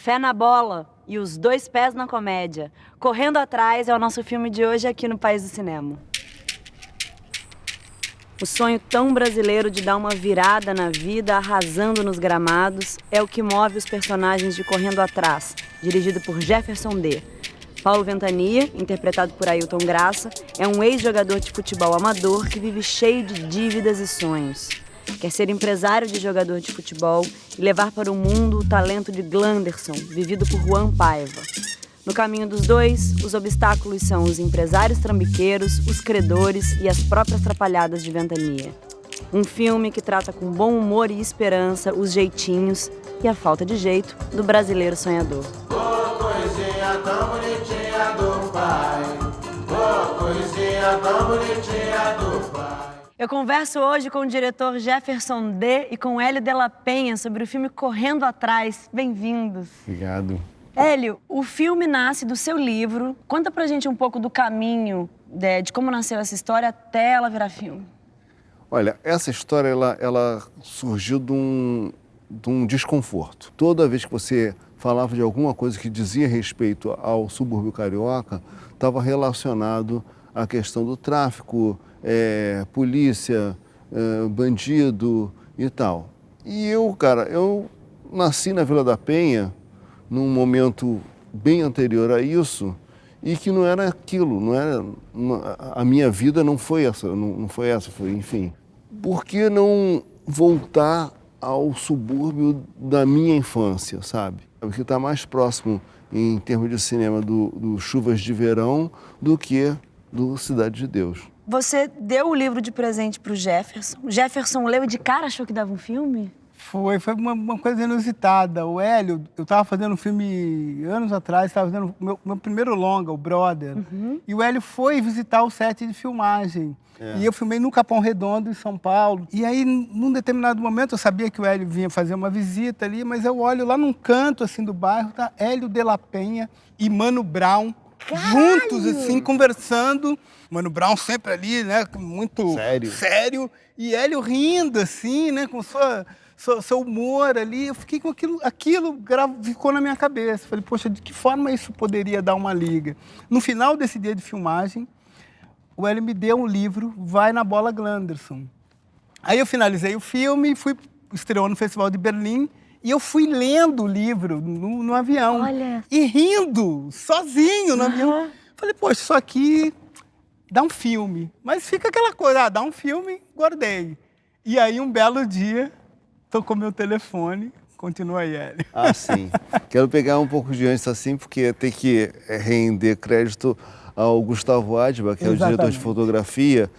Fé na bola e os dois pés na comédia. Correndo Atrás é o nosso filme de hoje aqui no País do Cinema. O sonho tão brasileiro de dar uma virada na vida, arrasando nos gramados, é o que move os personagens de Correndo Atrás, dirigido por Jefferson D. Paulo Ventania, interpretado por Ailton Graça, é um ex-jogador de futebol amador que vive cheio de dívidas e sonhos. Quer ser empresário de jogador de futebol e levar para o mundo o talento de Glanderson, vivido por Juan Paiva. No caminho dos dois, os obstáculos são os empresários trambiqueiros, os credores e as próprias trapalhadas de Ventania. Um filme que trata com bom humor e esperança os jeitinhos e a falta de jeito do brasileiro sonhador. Ô, coisinha tão bonitinha do pai. Ô, coisinha tão bonitinha do pai. Eu converso hoje com o diretor Jefferson D. e com Hélio de la Penha sobre o filme Correndo Atrás. Bem-vindos. Obrigado. Hélio, o filme nasce do seu livro. Conta pra gente um pouco do caminho de como nasceu essa história até ela virar filme. Olha, essa história ela surgiu de um desconforto. Toda vez que você falava de alguma coisa que dizia respeito ao subúrbio carioca, estava relacionado à questão do tráfico, polícia, bandido e tal. E eu nasci na Vila da Penha num momento bem anterior a isso e que não era aquilo, a minha vida não foi essa, foi, enfim. Por que não voltar ao subúrbio da minha infância, sabe? O que está mais próximo em termos de cinema do Chuvas de Verão do que do Cidade de Deus. Você deu o livro de presente pro Jefferson. O Jefferson leu e de cara achou que dava um filme? Foi uma coisa inusitada. O Hélio, eu estava fazendo um filme anos atrás, estava fazendo meu primeiro longa, o Brother. Uhum. E o Hélio foi visitar o set de filmagem. E eu filmei no Capão Redondo, em São Paulo. E aí, num determinado momento, eu sabia que o Hélio vinha fazer uma visita ali, mas eu olho lá num canto, assim, do bairro, tá Hélio de la Penha e Mano Brown, juntos, assim, conversando. Mano Brown sempre ali, né, muito sério. E Hélio rindo, assim, né, com seu humor ali. Eu fiquei com aquilo ficou na minha cabeça. Falei, poxa, de que forma isso poderia dar uma liga? No final desse dia de filmagem, o Hélio me deu um livro, Vai na Bola Glanderson. Aí eu finalizei o filme, estreou no Festival de Berlim, e eu fui lendo o livro no avião. Olha. E rindo, sozinho no avião. Falei, poxa, isso aqui dá um filme. Mas fica aquela coisa, dá um filme, guardei. E aí, um belo dia, tocou meu telefone, continua aí, Hélio. Ah, sim. Quero pegar um pouco de antes, assim, porque tem que render crédito ao Gustavo Adba, que é o diretor de fotografia.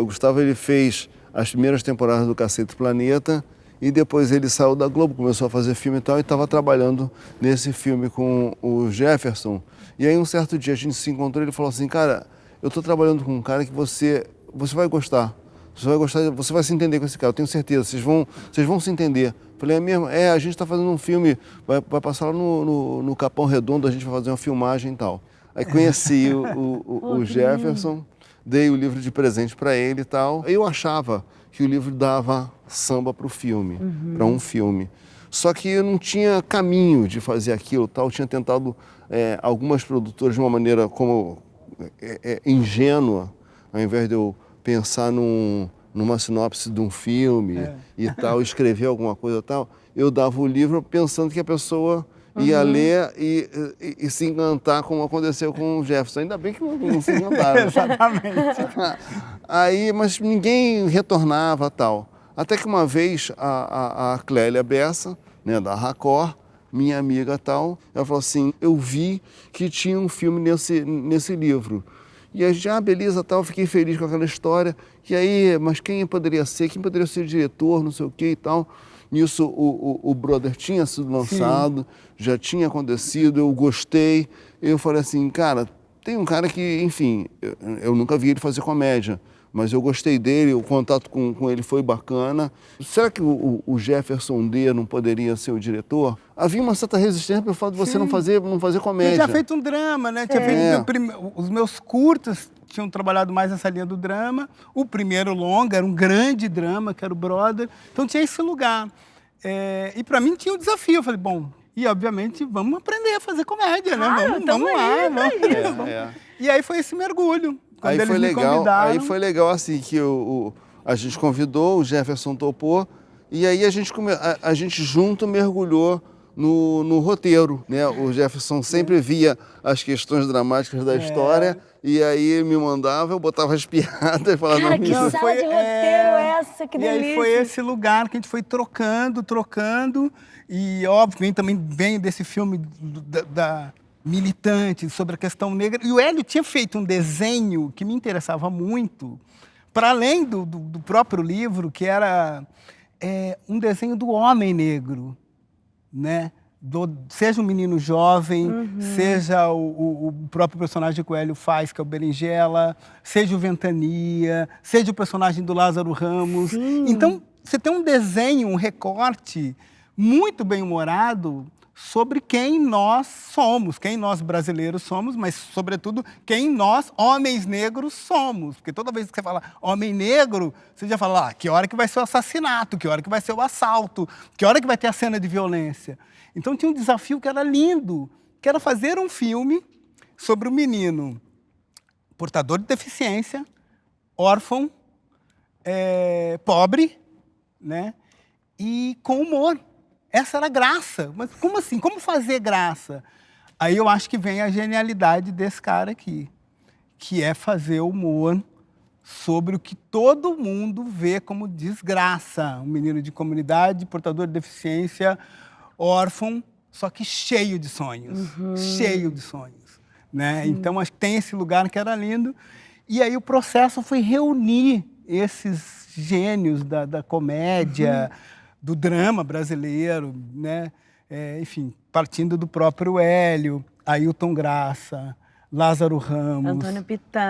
O Gustavo, ele fez as primeiras temporadas do Cacete Planeta e depois ele saiu da Globo, começou a fazer filme e tal, e estava trabalhando nesse filme com o Jefferson. E aí, um certo dia, a gente se encontrou e ele falou assim, cara, eu estou trabalhando com um cara que você vai gostar. Você vai gostar, você vai se entender com esse cara, eu tenho certeza, vocês vão se entender. Falei, é mesmo? A gente está fazendo um filme, vai passar lá no Capão Redondo, a gente vai fazer uma filmagem e tal. Aí conheci o Jefferson, dei o livro de presente para ele e tal. Eu achava que o livro dava samba para o filme, para um filme. Só que eu não tinha caminho de fazer aquilo, tal. Eu tinha tentado algumas produtoras de uma maneira como ingênua, ao invés de eu pensar numa sinopse de um filme e tal, escrever alguma coisa e tal, eu dava o livro pensando que a pessoa ia ler e se encantar, como aconteceu com o Jefferson. Ainda bem que não se encantaram. Exatamente. Aí, mas ninguém retornava tal. Até que uma vez a Clélia Bessa, né, da Racor, minha amiga tal, ela falou assim, eu vi que tinha um filme nesse livro. E a gente, beleza, tal, fiquei feliz com aquela história. E aí, mas quem poderia ser? Quem poderia ser o diretor, não sei o quê e tal. Nisso, o Brother tinha sido lançado, já tinha acontecido, eu gostei. Eu falei assim, cara, tem um cara que, enfim, eu nunca vi ele fazer comédia, mas eu gostei dele, o contato com ele foi bacana. Será que o Jefferson D não poderia ser o diretor? Havia uma certa resistência pelo fato de você não fazer comédia. Eu tinha feito um drama, né? Os meus curtas tinham trabalhado mais nessa linha do drama. O primeiro longa era um grande drama, que era o Brother. Então tinha esse lugar. E para mim tinha um desafio. Eu falei, bom, E, obviamente, vamos aprender a fazer comédia, né? Claro, Vamos lá. Vamos. E aí foi esse mergulho. Quando Aí eles foi me legal, convidaram. aí foi legal assim que a gente convidou, o Jefferson topou, e aí a gente junto mergulhou no roteiro, né? O Jefferson sempre via as questões dramáticas da história, e aí me mandava, eu botava as piadas, falava... Cara, que não, sala de roteiro é essa? Que E delícia! aí foi esse lugar que a gente foi trocando, e óbvio, também vem desse filme da militante sobre a questão negra. E o Hélio tinha feito um desenho que me interessava muito, para além do próprio livro, que era um desenho do homem negro, né? Seja um menino jovem, seja o próprio personagem que o Hélio faz, que é o Berinjela, seja o Ventania, seja o personagem do Lázaro Ramos. Sim. Então, você tem um desenho, um recorte muito bem-humorado sobre quem nós somos, quem nós brasileiros somos, mas, sobretudo, quem nós, homens negros, somos. Porque toda vez que você fala homem negro, você já fala, que hora que vai ser o assassinato, que hora que vai ser o assalto, que hora que vai ter a cena de violência. Então tinha um desafio que era lindo, que era fazer um filme sobre um menino portador de deficiência, órfão, pobre, né? E com humor. Essa era a graça. Mas como assim? Como fazer graça? Aí eu acho que vem a genialidade desse cara aqui, que é fazer humor sobre o que todo mundo vê como desgraça. Um menino de comunidade, portador de deficiência, órfão, só que cheio de sonhos. Cheio de sonhos. Né? Então, acho que tem esse lugar que era lindo. E aí o processo foi reunir esses gênios da comédia, do drama brasileiro, né? Enfim, partindo do próprio Hélio, Ailton Graça, Lázaro Ramos,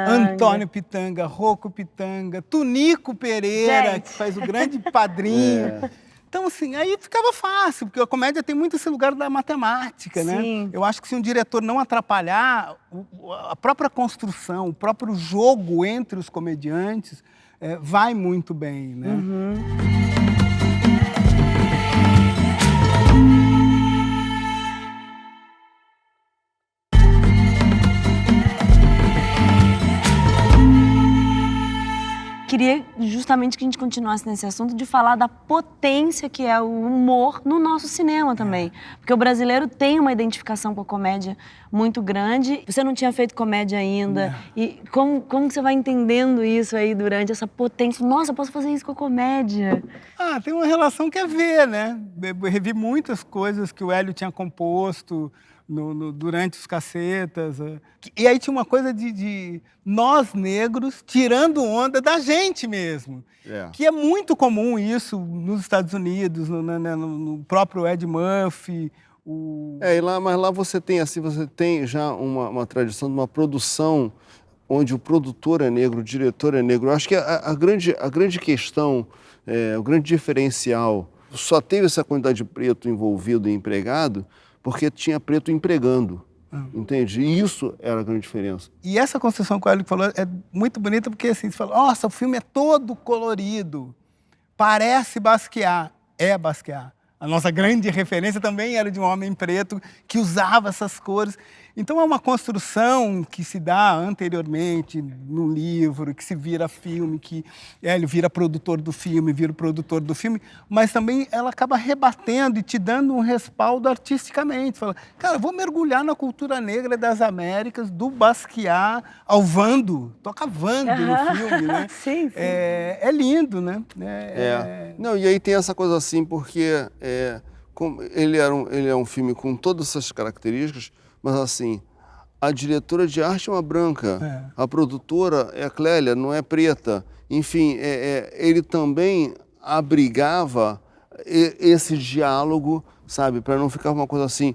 Antônio Pitanga, Rocco Pitanga, Tunico Pereira, que faz o grande padrinho. Então, assim, aí ficava fácil, porque a comédia tem muito esse lugar da matemática, né? Eu acho que se um diretor não atrapalhar, a própria construção, o próprio jogo entre os comediantes vai muito bem, né? Queria justamente que a gente continuasse nesse assunto de falar da potência que é o humor no nosso cinema também. Porque o brasileiro tem uma identificação com a comédia muito grande. Você não tinha feito comédia ainda. E como que você vai entendendo isso aí durante essa potência? Nossa, eu posso fazer isso com a comédia. Tem uma relação que é ver, né? Eu revi muitas coisas que o Hélio tinha composto durante os Cacetas. E aí tinha uma coisa de nós negros tirando onda da gente mesmo. Que é muito comum isso nos Estados Unidos, no próprio Ed Murphy. Mas lá você tem já uma tradição de uma produção onde o produtor é negro, o diretor é negro. Eu acho que a grande questão, o grande diferencial, só teve essa quantidade de preto envolvido e empregado porque tinha preto empregando, entende? E isso era a grande diferença. E essa construção que o Hélio falou é muito bonita porque assim, você fala, nossa, o filme é todo colorido, parece Basquiat, é Basquiat. A nossa grande referência também era de um homem preto que usava essas cores. Então é uma construção que se dá anteriormente no livro, que se vira filme, que ele vira produtor do filme, vira o produtor do filme, mas também ela acaba rebatendo e te dando um respaldo artisticamente. Fala, cara, vou mergulhar na cultura negra das Américas, do Basquiat ao Vando, toca Vando no filme, né? Sim. É lindo, né? Não, e aí tem essa coisa assim, porque ele é um filme com todas essas características, mas assim, a diretora de arte é uma branca, a produtora é a Clélia, não é preta. Enfim, ele também abrigava esse diálogo, sabe? Para não ficar uma coisa assim,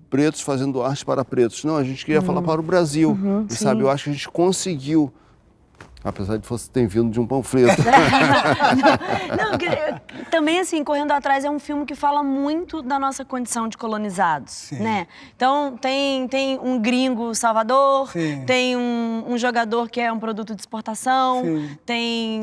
pretos fazendo arte para pretos. Não, a gente queria falar para o Brasil, sabe? Eu acho que a gente conseguiu Apesar de ter vindo de um panfleto. Não, também, assim, Correndo Atrás é um filme que fala muito da nossa condição de colonizados, né? Então, tem um gringo salvador, tem um jogador que é um produto de exportação, tem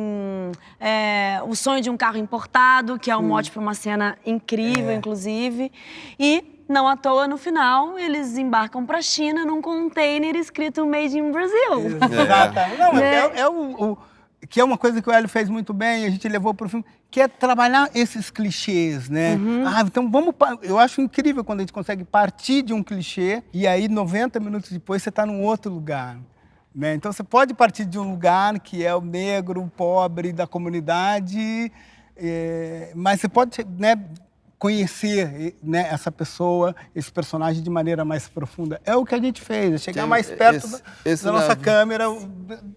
o sonho de um carro importado, que é um mote para uma cena incrível, inclusive, e... Não à toa, no final, eles embarcam para a China num container escrito Made in Brazil. Não, que é uma coisa que o Hélio fez muito bem, a gente levou para o filme, que é trabalhar esses clichês, né? Então eu acho incrível quando a gente consegue partir de um clichê e aí 90 minutos depois você está num outro lugar. Né? Então você pode partir de um lugar que é o negro, o pobre da comunidade, mas você pode, né, conhecer, né, essa pessoa, esse personagem de maneira mais profunda. É o que a gente fez, é chegar mais perto da nossa câmera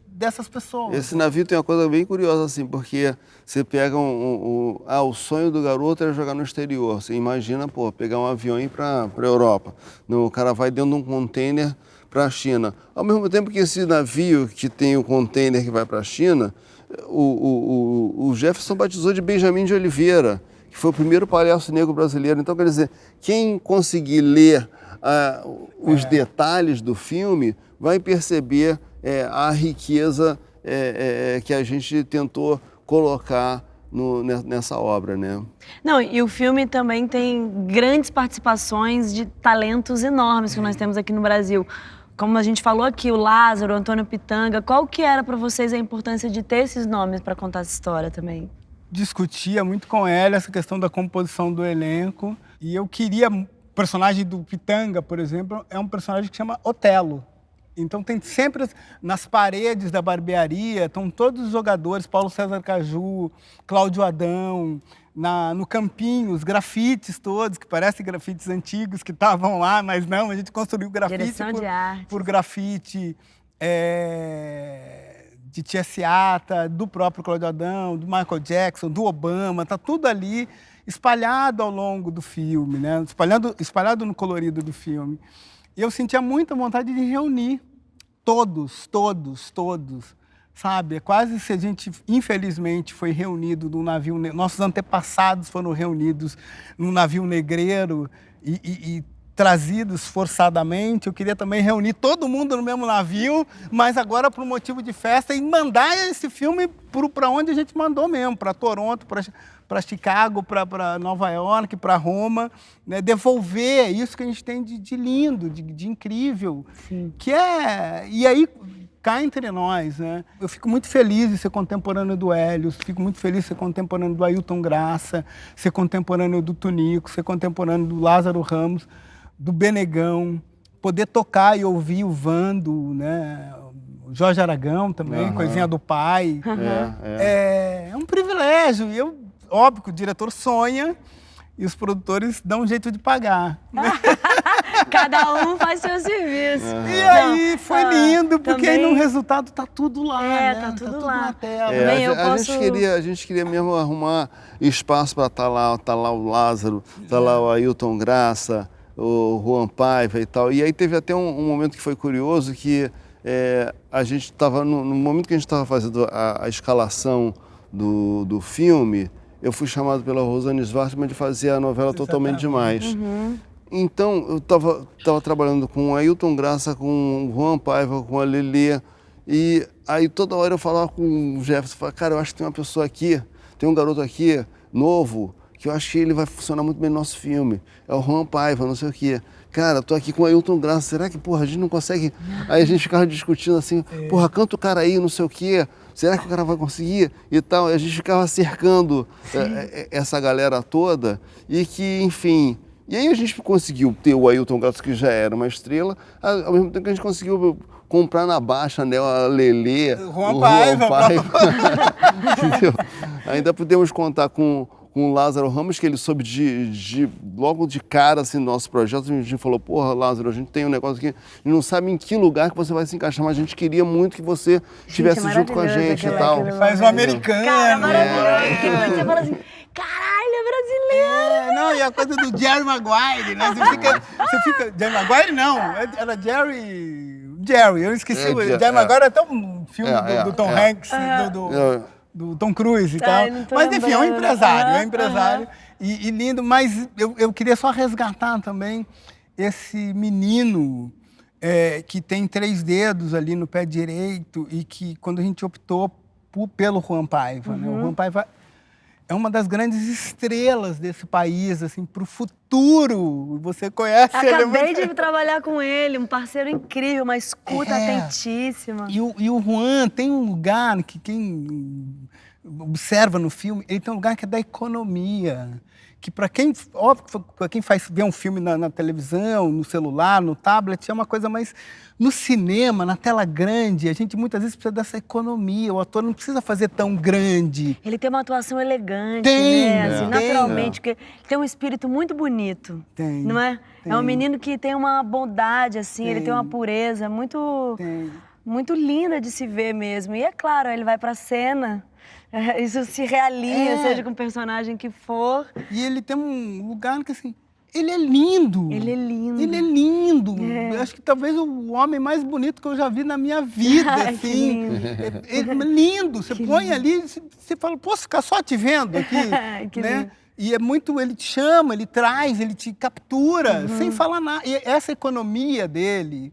dessas pessoas. Esse navio tem uma coisa bem curiosa, assim, porque você pega o sonho do garoto era jogar no exterior. Você imagina, pegar um avião e ir para a Europa. O cara vai dentro de um container para a China. Ao mesmo tempo que esse navio que tem o container que vai para a China, o Jefferson batizou de Benjamin de Oliveira, que foi o primeiro palhaço negro brasileiro. Então, quer dizer, quem conseguir ler os detalhes do filme vai perceber a riqueza que a gente tentou colocar nessa obra, né? Não, e o filme também tem grandes participações de talentos enormes que nós temos aqui no Brasil. Como a gente falou aqui, o Lázaro, o Antônio Pitanga, qual que era para vocês a importância de ter esses nomes para contar essa história também? Discutia muito com ela essa questão da composição do elenco e eu queria... O personagem do Pitanga, por exemplo, é um personagem que chama Otelo. Então tem sempre nas paredes da barbearia, estão todos os jogadores, Paulo César Caju, Cláudio Adão, no campinho, os grafites todos, que parecem grafites antigos que estavam lá, mas não, a gente construiu grafite por grafite. De Tia Seata, do próprio Cláudio Adão, do Michael Jackson, do Obama, está tudo ali espalhado ao longo do filme, né? Espalhado no colorido do filme. E eu sentia muita vontade de reunir todos, sabe? É quase se a gente, infelizmente, foi reunido num navio... Nossos antepassados foram reunidos num navio negreiro e trazidos forçadamente. Eu queria também reunir todo mundo no mesmo navio, mas agora por um motivo de festa, e mandar esse filme para onde a gente mandou mesmo, para Toronto, para Chicago, para Nova York, para Roma, né? Devolver isso que a gente tem de lindo, de incrível. Sim. E aí, cá entre nós, né? Eu fico muito feliz de ser contemporâneo do Hélio, fico muito feliz de ser contemporâneo do Ailton Graça, ser contemporâneo do Tunico, ser contemporâneo do Lázaro Ramos, do Benegão, poder tocar e ouvir o Vando, né? O Jorge Aragão também, Coisinha do Pai. É um privilégio. E óbvio que o diretor sonha e os produtores dão um jeito de pagar. Cada um faz seu serviço. E aí foi lindo, porque também... aí no resultado tá tudo lá, né? Tá tudo lá. Na tela. A gente queria mesmo arrumar espaço para tá lá o Lázaro, tá lá o Ailton Graça, o Juan Paiva e tal. E aí teve até um momento que foi curioso, que a gente estava, no momento que a gente estava fazendo a escalação do filme, eu fui chamado pela Rosane Svartman de fazer a novela Totalmente Demais. Então, eu estava trabalhando com o Ailton Graça, com o Juan Paiva, com a Lelê, e aí toda hora eu falava com o Jefferson, falava, cara, eu acho que tem uma pessoa aqui, tem um garoto aqui, novo, que eu acho que ele vai funcionar muito bem no nosso filme. É o Juan Paiva, não sei o quê. Cara, tô aqui com o Ailton Graça, será que, a gente não consegue... Aí a gente ficava discutindo assim, canta o cara aí, não sei o quê, será que o cara vai conseguir? E tal, e a gente ficava cercando essa galera toda, e que, enfim... E aí a gente conseguiu ter o Ailton Graça, que já era uma estrela, ao mesmo tempo que a gente conseguiu comprar na Baixa, né, a Lelê, o Juan Paiva. Entendeu? Ainda podemos contar com o Lázaro Ramos, que ele soube logo de cara, assim, no nosso projeto. A gente falou, Lázaro, a gente tem um negócio aqui, a gente não sabe em que lugar que você vai se encaixar, mas a gente queria muito que você estivesse junto com a gente e tal. Faz o americano. Cara, maravilhoso. Você fala assim, caralho, é brasileiro. Não, e a coisa do Jerry Maguire, né? Você fica Jerry Maguire não, era Jerry... Jerry, eu esqueci. O Jerry agora é até um filme do Tom Hanks, do Tom Cruise e tal. Mas enfim, é um empresário, e lindo. Mas eu queria só resgatar também esse menino que tem 3 dedos ali no pé direito e que quando a gente optou pelo Juan Paiva, né? O Juan Paiva é uma das grandes estrelas desse país, assim, para o futuro. Você conhece ele? Acabei de trabalhar com ele, um parceiro incrível, uma escuta atentíssima. E o Juan tem um lugar que quem observa no filme, ele tem um lugar que é da economia. Que para quem, óbvio, para quem vê um filme na televisão, no celular, no tablet, é uma coisa mais... No cinema, na tela grande, a gente muitas vezes precisa dessa economia. O ator não precisa fazer tão grande. Ele tem uma atuação elegante, né? Assim, naturalmente, porque ele tem um espírito muito bonito. Não é? É um menino que tem uma bondade, assim, ele tem uma pureza muito linda de se ver mesmo. E é claro, ele vai pra cena... Isso se realinha, seja com o personagem que for. E ele tem um lugar que, assim, ele é lindo. Ele é lindo. Ele é lindo. Eu acho que talvez o homem mais bonito que eu já vi na minha vida, assim. Que lindo. É lindo. Você põe ali, você fala, posso ficar só te vendo aqui? Que né? lindo. E é muito, ele te chama, ele traz, ele te captura, sem falar nada. E essa economia dele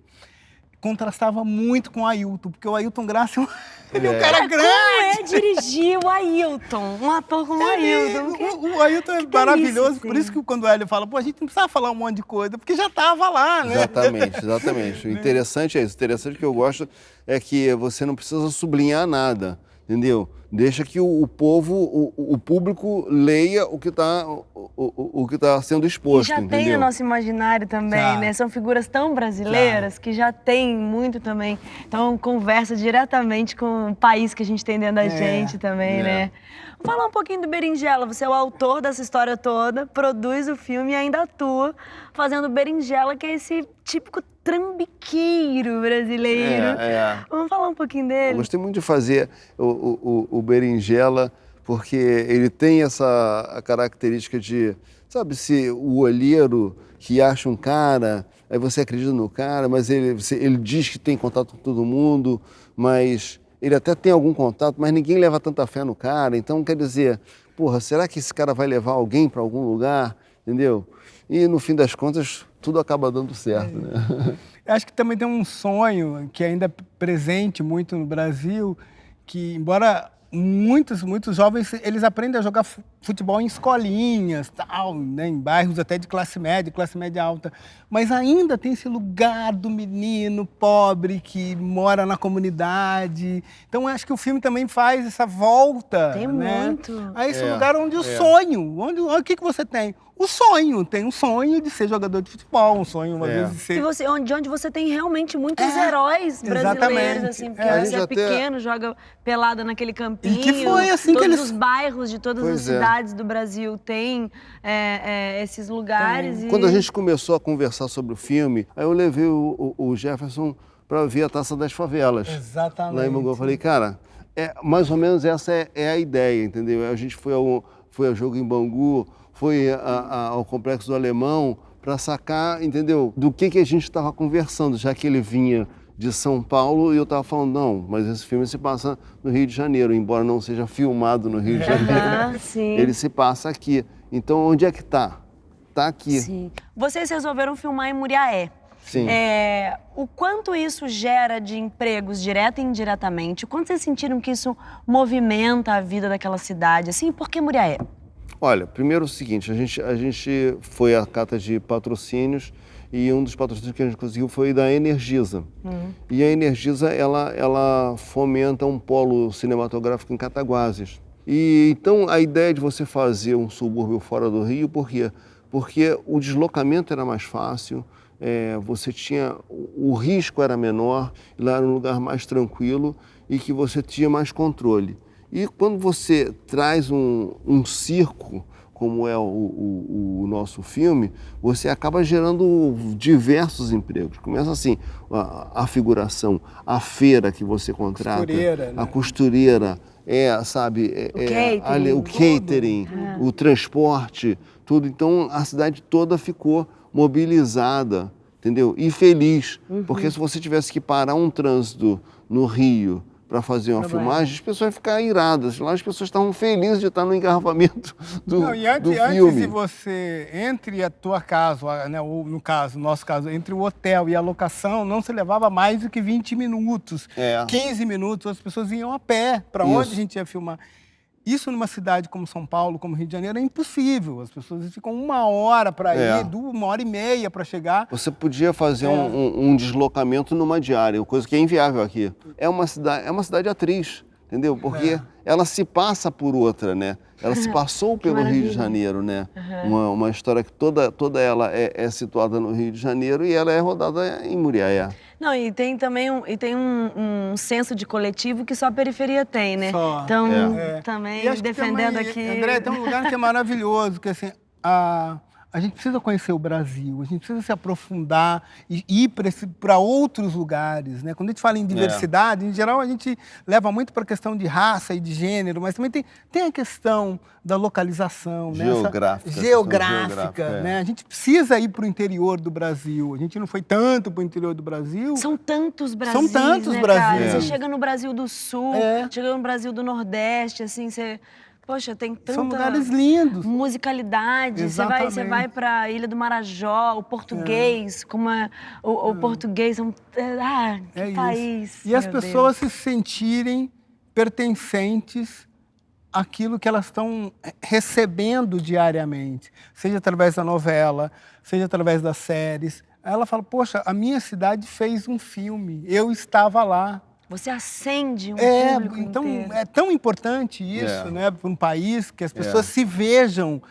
contrastava muito com o Ailton, porque o Ailton Graça ele é um cara grande. Como é dirigir o Ailton? Um ator como o Ailton. O Ailton é maravilhoso, por isso que quando o Hélio fala, pô, a gente não precisava falar um monte de coisa, porque já estava lá, né? Exatamente. O interessante é isso. O interessante que eu gosto é que você não precisa sublinhar nada, entendeu? Deixa que o povo, o público leia o que está sendo exposto, e já entendeu? tem no nosso imaginário também, né? São figuras tão brasileiras que já tem muito também. Então, conversa diretamente com o país que a gente tem dentro da gente também, né? Vamos falar um pouquinho do Berinjela. Você é o autor dessa história toda, produz o filme e ainda atua fazendo Berinjela, que é esse típico trambiqueiro brasileiro. Vamos falar um pouquinho dele? Eu gostei muito de fazer o Berinjela, porque ele tem essa característica de, sabe, se o olheiro que acha um cara, aí você acredita no cara, mas ele diz que tem contato com todo mundo, mas ele até tem algum contato, mas ninguém leva tanta fé no cara. Então, quer dizer, porra, será que esse cara vai levar alguém para algum lugar, entendeu? E no fim das contas, tudo acaba dando certo, né? Eu acho que também tem um sonho que ainda é presente muito no Brasil, que embora muitos jovens, eles aprendem a jogar futebol em escolinhas, tal, né, em bairros até de classe média alta, mas ainda tem esse lugar do menino pobre que mora na comunidade. Então, eu acho que o filme também faz essa volta, tem né, muito. a esse lugar onde o sonho, o que você tem? O sonho, tem um sonho de ser jogador de futebol, um sonho uma vez de ser... de onde você tem realmente muitos heróis brasileiros, assim, porque você é pequeno, joga pelada naquele campinho. E que foi assim todos que eles... os bairros de todas as cidades do Brasil têm esses lugares. Quando a gente começou a conversar sobre o filme, aí eu levei o Jefferson para ver a Taça das Favelas. Exatamente. Lá em Bangu. Eu falei, cara, mais ou menos essa é a ideia, entendeu? A gente foi ao jogo em Bangu, foi ao Complexo do Alemão para sacar, entendeu? Do que a gente estava conversando, já que ele vinha de São Paulo e eu estava falando, não, mas esse filme se passa no Rio de Janeiro, embora não seja filmado no Rio de Janeiro, ele se passa aqui. Então, onde é que está? Está aqui. Sim. Vocês resolveram filmar em Muriaé. Sim. O quanto isso gera de empregos, direto e indiretamente? O quanto vocês sentiram que isso movimenta a vida daquela cidade? Assim, por que Muriaé? Olha, primeiro é o seguinte, a gente foi à cata de patrocínios e um dos patrocínios que a gente conseguiu foi da Energisa. E a Energisa, ela fomenta um polo cinematográfico em Cataguases. E então a ideia de você fazer um subúrbio fora do Rio, por quê? Porque o deslocamento era mais fácil, você tinha, o risco era menor, lá era um lugar mais tranquilo e que você tinha mais controle. E quando você traz um circo, como é o nosso filme, você acaba gerando diversos empregos. Começa assim, a figuração, a feira que você contrata, a costureira, o catering, o transporte, tudo. Então a cidade toda ficou mobilizada entendeu? E feliz, porque se você tivesse que parar um trânsito no Rio para fazer uma filmagem, as pessoas iam ficar iradas. Lá as pessoas estavam felizes de estar no engarrafamento do filme. Antes de você, entre a tua casa, né, ou no nosso caso, entre o hotel e a locação, não se levava mais do que 20 minutos, 15 minutos, as pessoas iam a pé para onde a gente ia filmar. Isso numa cidade como São Paulo, como Rio de Janeiro, é impossível. As pessoas ficam 1 hora para ir, 1h30 para chegar. Você podia fazer um deslocamento numa diária, coisa que é inviável aqui. É uma cidade atriz, entendeu? Porque ela se passa por outra, né? Ela se passou pelo Rio de Janeiro, né? Uma história que toda ela é situada no Rio de Janeiro e ela é rodada em Muriaé. Não, e tem também um senso de coletivo que só a periferia tem, né? Só. Então, também defendendo aqui... André, tem um lugar que é maravilhoso, que assim, a gente precisa conhecer o Brasil, a gente precisa se aprofundar e ir para outros lugares, né? Quando a gente fala em diversidade, em geral a gente leva muito para a questão de raça e de gênero, mas também tem a questão da localização, geográfica, né? A gente precisa ir para o interior do Brasil. A gente não foi tanto para o interior do Brasil. São tantos Brasis, né, cara? Você chega no Brasil do Sul, chega no Brasil do Nordeste, assim, você... Poxa, tem tanta... São lugares lindos. Musicalidade. Você vai para a Ilha do Marajó, o português, como o português... que país! E as pessoas se sentirem pertencentes àquilo que elas estão recebendo diariamente. Seja através da novela, seja através das séries. Ela fala, poxa, a minha cidade fez um filme, eu estava lá. Você acende um público então inteiro. É tão importante isso, né, para um país, que as pessoas se vejam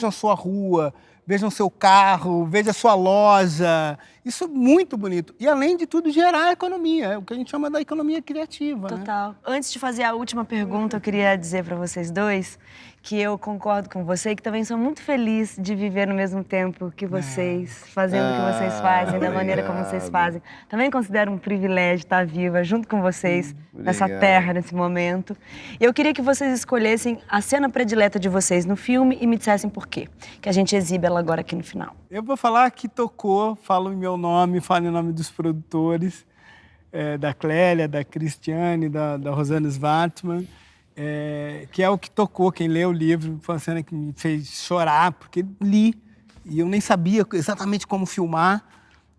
a sua rua, vejam seu carro, vejam a sua loja. Isso é muito bonito. E, além de tudo, gerar economia, é o que a gente chama da economia criativa. Total. Né? Antes de fazer a última pergunta, eu queria dizer para vocês dois que eu concordo com você e que também sou muito feliz de viver no mesmo tempo que vocês, fazendo o que vocês fazem, da maneira como vocês fazem. Também considero um privilégio estar viva junto com vocês nessa terra, nesse momento. Eu queria que vocês escolhessem a cena predileta de vocês no filme e me dissessem por quê, que a gente exibe ela agora aqui no final. Eu vou falar que tocou, falo em meu nome, falo em nome dos produtores, da Clélia, da Cristiane, da Rosana Svartman, que é o que tocou. Quem lê o livro foi uma cena que me fez chorar, porque li e eu nem sabia exatamente como filmar,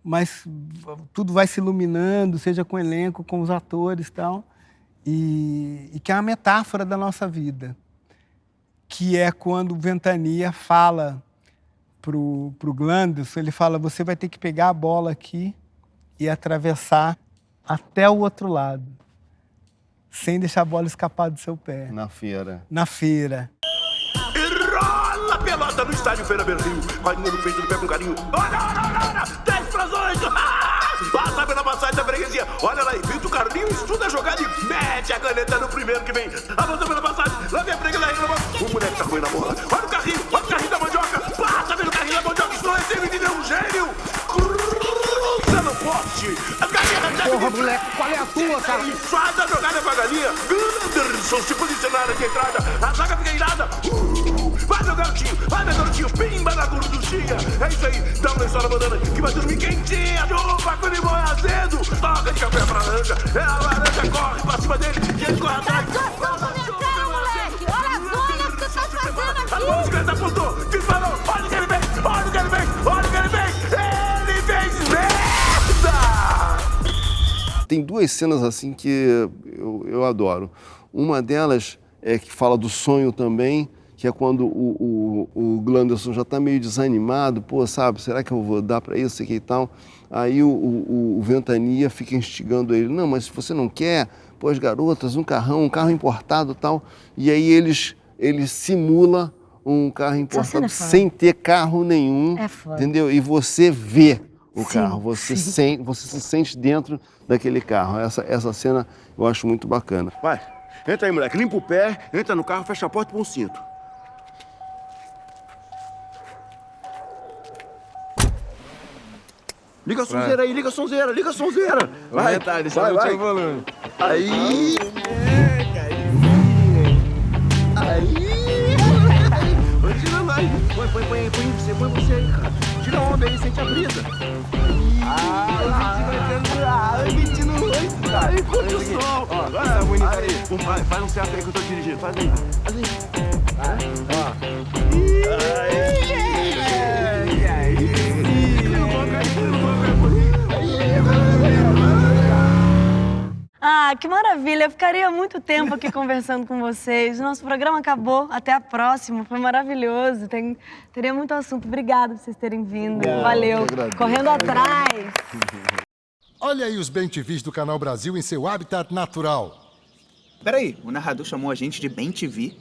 mas tudo vai se iluminando, seja com o elenco, com os atores e tal, e que é uma metáfora da nossa vida, que é quando o Ventania fala pro Glandelson, ele fala, você vai ter que pegar a bola aqui e atravessar até o outro lado, sem deixar a bola escapar do seu pé. Na feira. Na feira. E rola a pelota no estádio Feira Berrio. Vai no peito do pé com carinho. Olha! 10-8! Passa pela passagem da freguesia. Olha lá, Vitor Carlinhos estuda a jogada e mete a caneta no primeiro que vem. Avança pela passagem. Lá vem a freguesia. O moleque tá com ele na bola. Olha o carrinho da mandioca. Passa pelo carrinho da mandioca. Estou esse menino é um gênio. Cruza no poste. Porra, moleque, qual é a tua, cara? E faz a jogada com a galinha. Glanderson se posicionaram aqui entrada. A zaga fica irada. Vai, meu garotinho, pimba na gorduchinha. É isso aí, dá um lençol na banana que vai dormir quentinha. Chupa com limão azedo. Toca de café pra laranja. A laranja corre pra cima dele e ele corre atrás. Moleque, olha as olhas que você tá fazendo aqui. A bicicleta apontou, disparou. Olha o que ele fez, olha o que ele fez. Ele fez merda! Tem duas cenas assim que eu adoro. Uma delas é que fala do sonho também, que é quando o Glandelson já está meio desanimado, pô, sabe, será que eu vou dar para isso e tal? Aí o Ventania fica instigando ele, não, mas se você não quer, pô, as garotas, um carro importado e tal, e aí ele simula um carro importado sem ter carro nenhum, entendeu? E você vê o carro, você se sente dentro daquele carro. Essa cena eu acho muito bacana. Vai, entra aí, moleque, limpa o pé, entra no carro, fecha a porta e põe um cinto. Liga a sonzeira aí, liga a sonzeira. Vai, vai. O volume. Aí. Vai tirando aí. Põe Depois você aí, cara. Tira a onda aí, sente a brisa. Emitindo noite, tá aí, curte o som. Ó, tá bonito aí. Faz um certo aí que eu tô dirigindo, faz aí. Ah, que maravilha! Eu ficaria muito tempo aqui conversando com vocês. Nosso programa acabou. Até a próxima. Foi maravilhoso. Teria muito assunto. Obrigada por vocês terem vindo. Valeu. Correndo atrás. Olha aí os bem-TVs do Canal Brasil em seu habitat natural. Peraí, o narrador chamou a gente de bem-TV?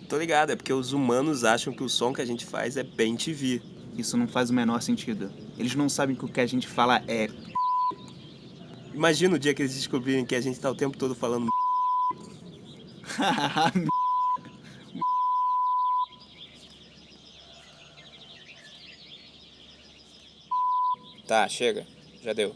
Tô ligado, é porque os humanos acham que o som que a gente faz é bem-TV. Isso não faz o menor sentido. Eles não sabem que o que a gente fala é... Imagina o dia que eles descobrirem que a gente tá o tempo todo falando Tá, chega. Já deu.